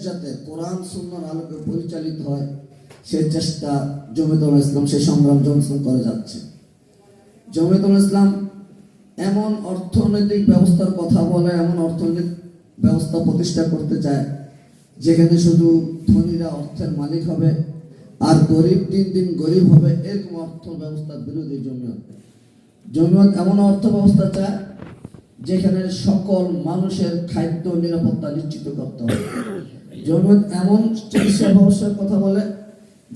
যাতে কোরআন সুন্নাহর আলোকে পরিচালিত হয় সে চেষ্টা জমিয়তুল ইসলাম, সে সংগ্রাম জমিয়তুল ইসলাম করে যাচ্ছে। জমিয়তুল ইসলাম এমন অর্থনৈতিক ব্যবস্থার কথা বলে, এমন অর্থনৈতিক ব্যবস্থা প্রতিষ্ঠা করতে চায় যেখানে শুধু ধনীরা অর্থের মালিক হবে আর গরিব দিন দিন গরিব হবে, এরকম অর্থ ব্যবস্থার বিরোধী জমিয়ত। জমিয়ত এমন অর্থ ব্যবস্থা চায় যেখানে সকল মানুষের খাদ্য নিরাপত্তা নিশ্চিত করতে হবে। জমিয়ত এমন চিকিৎসা ব্যবস্থার কথা বলে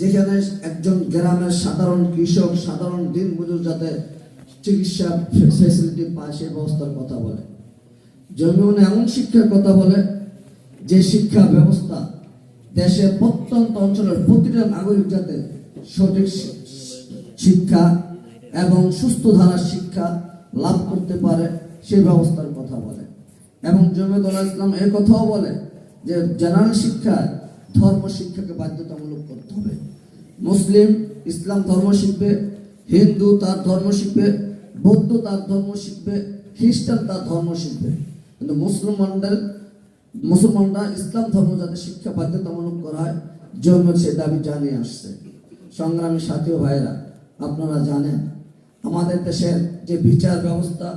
যেখানে একজন গ্রামের সাধারণ কৃষক, সাধারণ দিনমজুর যাতে চিকিৎসা ফ্যাসিলিটি পায় সেই ব্যবস্থার কথা বলে। জমিয়ত এমন শিক্ষার কথা বলে যে শিক্ষা ব্যবস্থা দেশের প্রত্যন্ত অঞ্চলের প্রতিটা নাগরিক যাতে সঠিক শিক্ষা এবং সুস্থ ধারার শিক্ষা লাভ করতে পারে সেই ব্যবস্থার কথা বলে। এবং জমিয়তুল ইসলাম এর কথাও বলে যে জেনারেল শিক্ষায় ধর্ম শিক্ষাকে বাধ্যতামূলক করতে হবে। মুসলিম ইসলাম ধর্ম শিখবে, হিন্দু তার ধর্ম শিখবে, বৌদ্ধ তার ধর্ম শিখবে, খ্রিস্টান তার ধর্ম শিখবে, কিন্তু মুসলমানরা ইসলাম ধর্ম যাতে শিক্ষা বাধ্যতামূলক করা হয়, জমিয়ত সে দাবি জানিয়ে আসছে। সংগ্রামী সাথী ও ভাইরা, আপনারা জানেন আমাদের দেশের যে বিচার ব্যবস্থা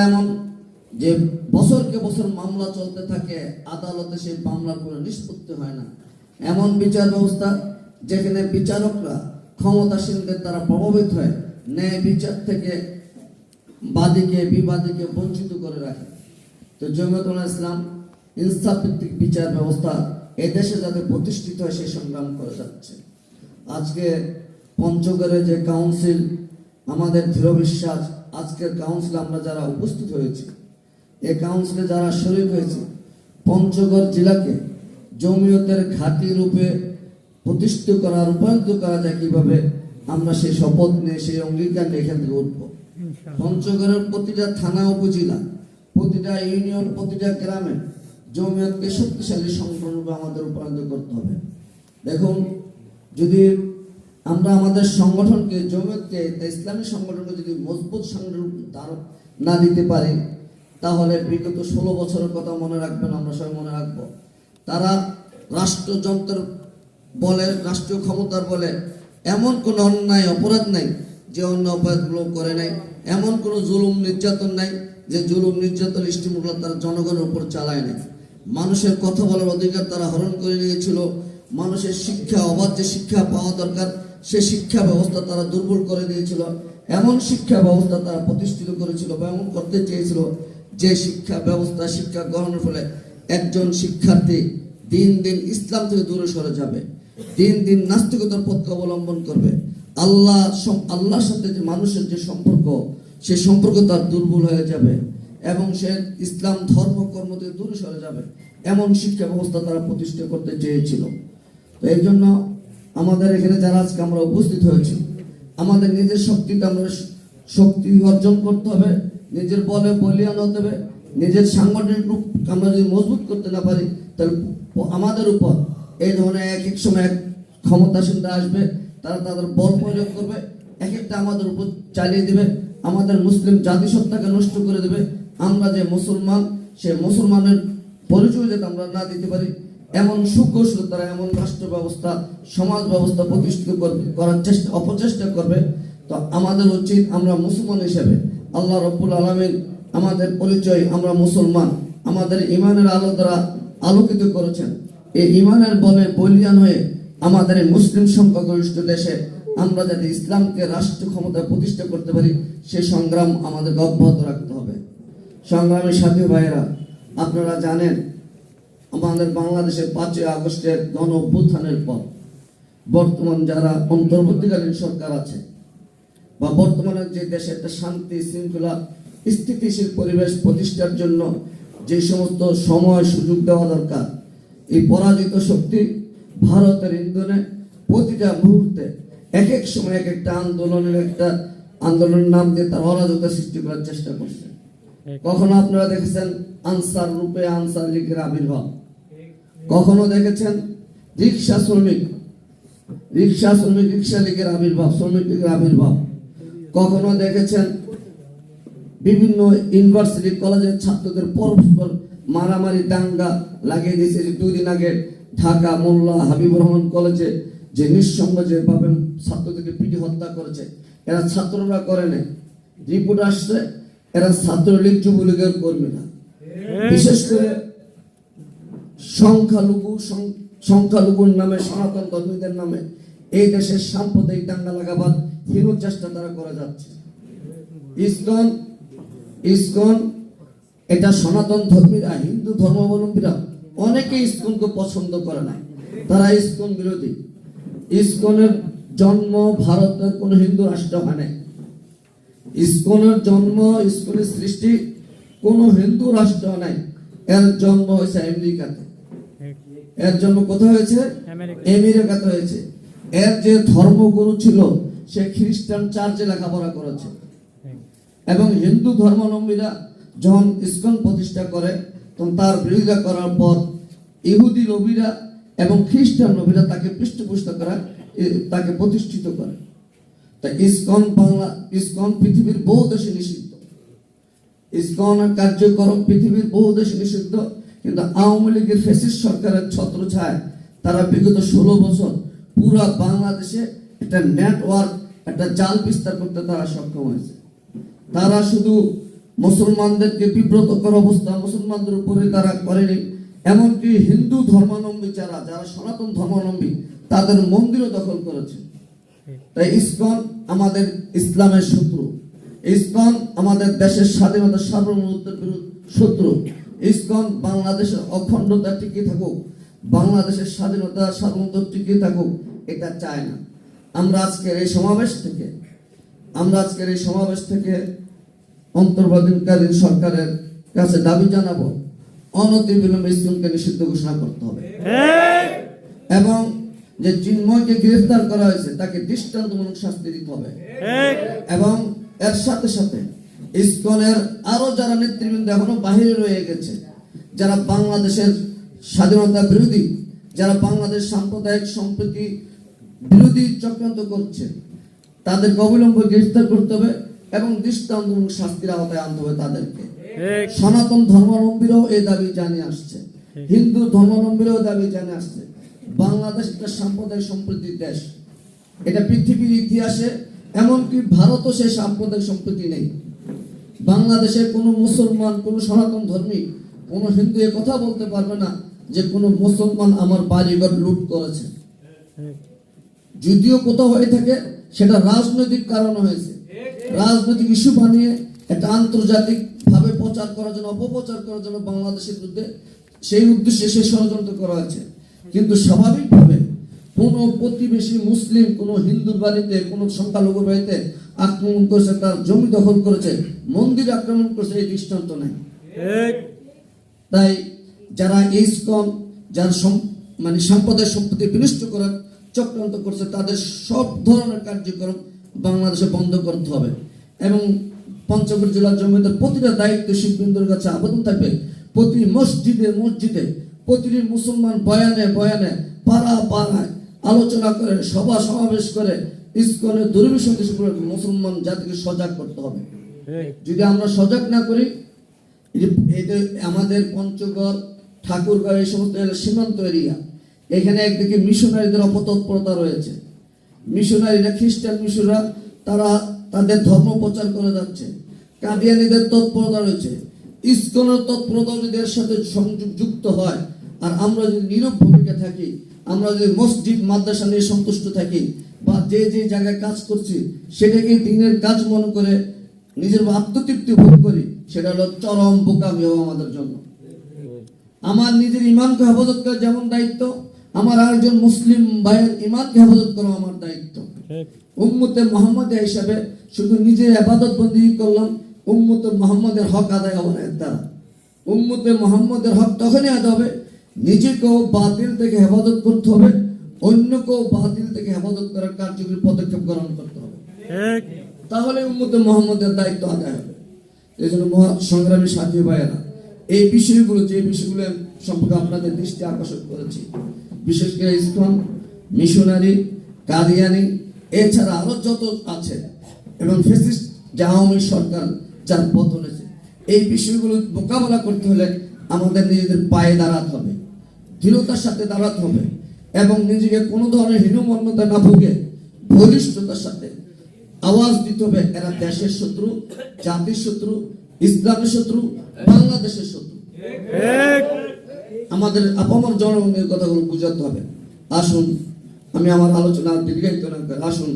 এমন যে বছরকে বছর মামলা চলতে থাকে, আদালতে সেই মামলার কোনো নিষ্পত্তি হয় না। এমন বিচার ব্যবস্থা যেখানে বিচারকরা ক্ষমতাসীনদের দ্বারা প্রভাবিত হয়, ন্যায় বিচার থেকে বাদীকে বিবাদীকে বঞ্চিত করে রাখে। তো জমিয়তুল ইসলাম ইনসাফ ভিত্তিক বিচার ব্যবস্থা এদেশে যাতে প্রতিষ্ঠিত হয় সেই সংগ্রাম করে যাচ্ছে। আজকে পঞ্চগড়ে যে কাউন্সিল, আমাদের দৃঢ় বিশ্বাস আজকের কাউন্সিলে আমরা যারা উপস্থিত হয়েছি, এই কাউন্সিলে যারা শরীক হয়েছে, পঞ্চগড় জেলাকে জমিয়তের ঘাঁটি রূপে প্রতিষ্ঠিত করা, রূপান্তরিত করা যায় কিভাবে, আমরা সেই শপথ নিয়ে সেই অঙ্গীকার নিয়ে এখান থেকে উঠবো। পঞ্চগড়ের প্রতিটা থানা উপজেলা, প্রতিটা ইউনিয়ন, প্রতিটা গ্রামে জমিয়তকে শক্তিশালী সংগঠন রূপে আমাদের রূপান্তর করতে হবে। দেখুন, যদি আমরা আমাদের সংগঠনকে, জমিয়তকে, ইসলামী সংগঠনকে যদি মজবুত সংগঠন না দিতে পারি, তাহলে বিগত 16 বছরের কথা মনে রাখবেন, আমরা সবাই মনে রাখবো। তারা রাষ্ট্রযন্ত্রের বলে, রাষ্ট্রীয় ক্ষমতার বলে এমন কোনো অন্যায় অপরাধ নাই যে অন্য অপরাধগুলো করে নাই, এমন কোনো জুলুম নির্যাতন নাই যে জুলুম নির্যাতন স্টিমুলা তারা জনগণের উপর চালায় নাই। মানুষের কথা বলার অধিকার তারা হরণ করে নিয়েছিল। মানুষের শিক্ষা, অবাধ যে শিক্ষা পাওয়া দরকার সে শিক্ষা ব্যবস্থা তারা দুর্বল করে দিয়েছিল। এমন শিক্ষা ব্যবস্থা তারা প্রতিষ্ঠিত করেছিল বা এমন করতে চেয়েছিল যে শিক্ষা ব্যবস্থা, শিক্ষা গ্রহণের ফলে একজন শিক্ষার্থী দিন দিন ইসলাম থেকে দূরে সরে যাবে, দিন দিন নাস্তিকতার পথকে অবলম্বন করবে। আল্লাহর সাথে যে মানুষের যে সম্পর্ক, সে সম্পর্ক তার দুর্বল হয়ে যাবে এবং সে ইসলাম ধর্ম কর্ম থেকে দূরে সরে যাবে। এমন শিক্ষা ব্যবস্থা তারা প্রতিষ্ঠা করতে চেয়েছিল। তো এই জন্য আমাদের এখানে যারা আজকে আমরা উপস্থিত হয়েছি, আমাদের নিজের শক্তিতে আমরা শক্তি অর্জন করতে হবে, নিজের বলে বলিয়ান হতে হবে। নিজের সাংগঠনিক রূপ আমরা যদি মজবুত করতে না পারি, তাহলে আমাদের উপর এই ধরনের এক এক সময় এক ক্ষমতাসীনরা আসবে, তারা তাদের বল প্রয়োগ করবে, এক একটা আমাদের উপর চালিয়ে দেবে, আমাদের মুসলিম জাতিসত্তাকে নষ্ট করে দেবে। আমরা যে মুসলমান, সে মুসলমানের পরিচয় যাতে আমরা না দিতে পারি, এমন সুকৌশল তারা এমন রাষ্ট্র ব্যবস্থা, সমাজ ব্যবস্থা প্রতিষ্ঠিত করার অপচেষ্টা করবে। তো আমাদের উচিত, আমরা মুসলমান হিসেবে আল্লাহ রব্বুল আলামিন আমাদের পরিচয়, আমরা মুসলমান, আমাদের ইমানের আলো দ্বারা আলোকিত করেছেন। এই ইমানের বলে বলিয়ান হয়ে আমাদের এই মুসলিম সংখ্যাগরিষ্ঠ দেশে আমরা যাতে ইসলামকে রাষ্ট্র ক্ষমতা প্রতিষ্ঠা করতে পারি, সেই সংগ্রাম আমাদের অব্যাহত রাখতে হবে। সংগ্রামী সাথী ভাইয়েরা, আপনারা জানেন আমাদের বাংলাদেশের 5ই আগস্টের গণ অভ্যুত্থানের পর বর্তমান যারা অন্তর্বর্তীকালীন সরকার আছে বা বর্তমানে যে দেশে একটা শান্তি শৃঙ্খলা স্থিতিশীল পরিবেশ প্রতিষ্ঠার জন্য যে সমস্ত সময় সুযোগ দেওয়া দরকার, এই পরাজিত শক্তি ভারতের ইন্ধনে প্রতিটা মুহূর্তে এক এক সময় এক একটা আন্দোলনের নাম দিয়ে তার অরাজকতা সৃষ্টি করার চেষ্টা করছে। কখনো আপনারা দেখেছেন আনসার রূপে আনসার লীগের আবির্ভাব, কখনো দেখেছেন রিক্সা লীগের আবির্ভাব, শ্রমিক লীগের আবির্ভাব, কখনো দেখেছেন বিভিন্ন ইউনিভার্সিটি কলেজের ছাত্রদের পরস্পর মারামারি দাঙ্গা লাগিয়ে দিয়েছে। যে 2 দিন আগে ঢাকা মোল্লা হাবিবুর রহমান কলেজে যে নিঃসঙ্গ যেভাবে ছাত্রদেরকে পিটি হত্যা করেছে, এরা ছাত্ররা করে নাই, রিপোর্ট আসছে এরা ছাত্রলীগ যুবলীগের কর্মীরা। বিশেষ করে সংখ্যালঘুর নামে, সনাতন ধর্মীদের নামে এই দেশের সাম্প্রদায়িক দাঙ্গা লাগাবার হীন চেষ্টা তারা করে যাচ্ছে। ইসকন এটা সনাতন ধর্মীরা, হিন্দু ধর্মাবলম্বীরা অনেকে ইসকনকে পছন্দ করে না, তারা ইসকন বিরোধী। ইসকনের জন্ম ভারতের কোন হিন্দু রাষ্ট্র হয় নাই। ইসকনের জন্ম, ইসকনের সৃষ্টি কোন হিন্দু রাষ্ট্র নাই। এর জন্ম হয়েছে আমেরিকাতে। এর জন্ম কোথায় হয়েছে? আমেরিকাতে হয়েছে। এর যে ধর্মগুরু ছিল সে খ্রিস্টান চার্চে লেখাপড়া করেছে, এবং হিন্দু ধর্মাবলম্বীরা যখন ইসকন প্রতিষ্ঠা করে তখন তার বিরোধিতা করার পর ইহুদি নবীরা এবং খ্রিস্টান নবীরা তাকে পৃষ্ঠপোষকতা করা, তাকে প্রতিষ্ঠিত করে। তা ইসকন পৃথিবীর বহু দেশে নিষিদ্ধ। ইসকনের কার্যক্রম পৃথিবীর বহু দেশে নিষিদ্ধ, কিন্তু আওয়ামী লীগের ফ্যাসিস্ট সরকারের ছত্রছায়ায় তারা বিগত 16 বছর পুরা বাংলাদেশে একটা নেটওয়ার্ক, একটা জাল বিস্তার করতে তারা সক্ষম হয়েছে। তারা শুধু মুসলমানদেরকে বিব্রত করার অবস্থা মুসলমানদের উপরে তারা করেনি, এমনকি হিন্দু ধর্মাবলম্বী যারা সনাতন ধর্মাবলম্বী তাদের মন্দিরও দখল করেছে। তাই ইসকন আমাদের ইসলামের শত্রু, ইসকন আমাদের দেশের স্বাধীনতা সার্বভৌমত্বের শত্রু। ইসকন বাংলাদেশের অখণ্ডতা টিকিয়ে থাকুক, বাংলাদেশের স্বাধীনতা সার্বভৌমত্ব টিকিয়ে থাকুক, এটা চায় না। আমরা আজকের এই সমাবেশ থেকে অন্তর্বর্তীকালীন সরকারের কাছে দাবি জানাবো, অনতিবিলম্বে ইসকনকে নিষিদ্ধ ঘোষণা করতে হবে, এবং যে চিন্ময়কে গ্রেফতার করা হয়েছে তাকে দৃষ্টান্তমূলক শাস্তি দিতে হবে, এবং এর সাথে সাথে ইসকনের আরো যারা নেতৃবৃন্দ এখনো বাহিরে রয়ে গেছে, যারা বাংলাদেশের স্বাধীনতা বিরোধী, যারা বাংলাদেশ সাম্প্রদায়িক সম্প্রীতি বিরোধী চক্রান্ত করছে, তাদেরকে অবিলম্বে গ্রেফতার করতে হবে এবং দৃষ্টান্তমূলক শাস্তির আওতায় আনতে হবে তাদেরকে। সনাতন ধর্মাবলম্বীরাও এই দাবি জানিয়ে আসছে, হিন্দু ধর্মাবলম্বীরাও দাবি জানিয়ে আসছে। বাংলাদেশ একটা সাম্প্রদায়িক সম্প্রীতির দেশ, এটা পৃথিবীর ইতিহাসে, এমনকি ভারতও সেই সাম্প্রদায়িক সম্প্রীতি নেই। বাংলাদেশে কোনো মুসলমান, কোনো সনাতন ধর্মী, কোনো হিন্দু এ কথা বলতে পারবে না যে কোনো মুসলমান আমার বাড়িঘর লুট করেছে। যদিও কোথাও হয়ে থাকে সেটা রাজনৈতিক কারণে হয়েছে, রাজনৈতিক ইস্যু বানিয়ে একটা আন্তর্জাতিক ভাবে প্রচার করার জন্য, অপপ্রচার করার জন্য বাংলাদেশের বিরুদ্ধে সেই উদ্দেশ্যে সে ষড়যন্ত্র করা হয়েছে। কিন্তু স্বাভাবিকভাবে কোনো প্রতিবেশী মুসলিম কোনো হিন্দুর বাড়িতে, কোনো সংখ্যালঘুর বাড়িতে আক্রমণ করেছে, তার জমি দখল করেছে, মন্দির আক্রমণ করেছে, এই দৃষ্টান্ত নেই। তাই যারা ইসকন, যারা সাম্প্রদায়িক সম্পত্তি বিনষ্ট করার চক্রান্ত করছে, তাদের সব ধরনের কার্যক্রম বাংলাদেশে বন্ধ করতে হবে। এবং পঞ্চগড় জেলা জমিয়তের প্রতিটা দায়িত্বশীল বৃন্দের কাছে আবেদন থাকবে, প্রতি মসজিদে প্রতিটি মুসলমান বয়ানে পাড়ায় আলোচনা করে, সভা সমাবেশ করে ইসকনের দুর্বিষয় মুসলমান জাতিকে সজাগ করতে হবে। যদি আমরা সজাগ না করি, আমাদের পঞ্চগড়, ঠাকুরগাঁও এই সমস্ত সীমান্ত এরিয়া, এখানে একদিকে মিশনারিদের অপতৎপরতা রয়েছে। মিশনারিরা, খ্রিস্টান মিশনরা, তারা তাদের ধর্ম প্রচার করে যাচ্ছে। কাদিয়ানীদের তৎপরতা রয়েছে, ইসকনের তৎপরতা যদি এর সাথে সংযুক্ত হয়, আর আমরা যদি নীরব ভূমিকা থাকি, আমরা যদি মসজিদ মাদ্রাসা নিয়ে সন্তুষ্ট থাকি, বা যে জায়গায় কাজ করছি সেটাকে দিনের কাজ মনে করে নিজের আত্মতৃপ্তি ভোগ করি, সেটা হলো চরম বোকামি হবে আমাদের জন্য। আমার নিজের ইমানকে হেফাজত করা যেমন দায়িত্ব, আমার আরেকজন মুসলিম ভাইয়ের ইমানকে হেফাজত করা আমার দায়িত্ব। উম্মতে মুহাম্মাদিয়া হিসাবে শুধু নিজের ইবাদত বন্দেগী করলাম, উম্মতে মুহাম্মাদের হক আদায় হবে না। এর দ্বারা উম্মতে মুহাম্মাদের হক তখনই আদায় হবে, নিজেকেও বাতিল থেকে হেফাজত করতে হবে, অন্যকেও বাতিল থেকে হেফাজত করার কার্যকরী পদক্ষেপ গ্রহণ করতে হবে, তাহলে উম্মতে মুহাম্মাদের দায়িত্ব আদায় হবে। এই জন্য সংগ্রামী সাথী ভাইয়েরা, এই বিষয়গুলো, যে বিষয়গুলো সম্পর্কে আপনাদের দৃষ্টি আকর্ষণ করেছি, বিশেষ করে ইসকন, মিশনারি, কাদিয়ানি, এছাড়া আরো যত আছে, এবং ফ্যাসিস্ট যে আওয়ামী সরকার যার পতন হয়েছে। এই বিষয়গুলো মোকাবেলা করতে হলে আমাদের নিজেদের পায়ে দাঁড়াতে হবে, দৃঢ়তার সাথে দাঁড়াতে হবে এবং নিজেকে কোনো ধরনের হীনমন্যতা না ভুগে বলিষ্ঠতার সাথে আওয়াজ দিতে হবে, এরা দেশের শত্রু, জাতির শত্রু, ইসলামের শত্রু, বাংলাদেশের শত্রু। আমাদের আপামর জনগণের কথাগুলো বুঝাতে হবে। আসুন, আমি আমার আলোচনা দীর্ঘায়িত না করে আসুন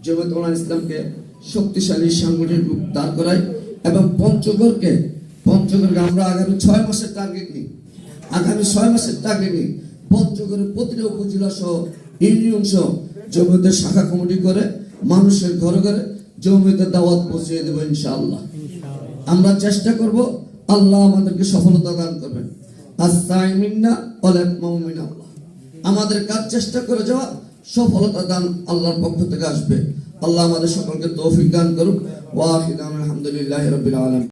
জামায়াত উলামা ইসলামকে শক্তিশালী সাংগঠনিক রূপ দাঁড় করাই এবং পঞ্চগড়কে আমরা আগামী 6 মাসের টার্গেট নিই, পঞ্চগড়ের প্রতিটা উপজেলা সহ ইউনিয়ন সহ জমিয়তের শাখা কমিটি করে মানুষের ঘরে ঘরে জমিয়তের দাওয়াত পৌঁছে দেবো ইনশাআল্লাহ। আমরা চেষ্টা করব, আল্লাহ আমাদেরকে সফলতা দান করবেন। আস্তাইমিন্না ওয়ালাইকুমিনা, আমাদের কাজ চেষ্টা করে যাওয়া, সফলতা দান আল্লাহর পক্ষ থেকে আসবে। আল্লাহ আমাদের সকলকে তৌফিক দান করুক। ওয়া আখিরু আলহামদুলিল্লাহি রাব্বিল আলামিন।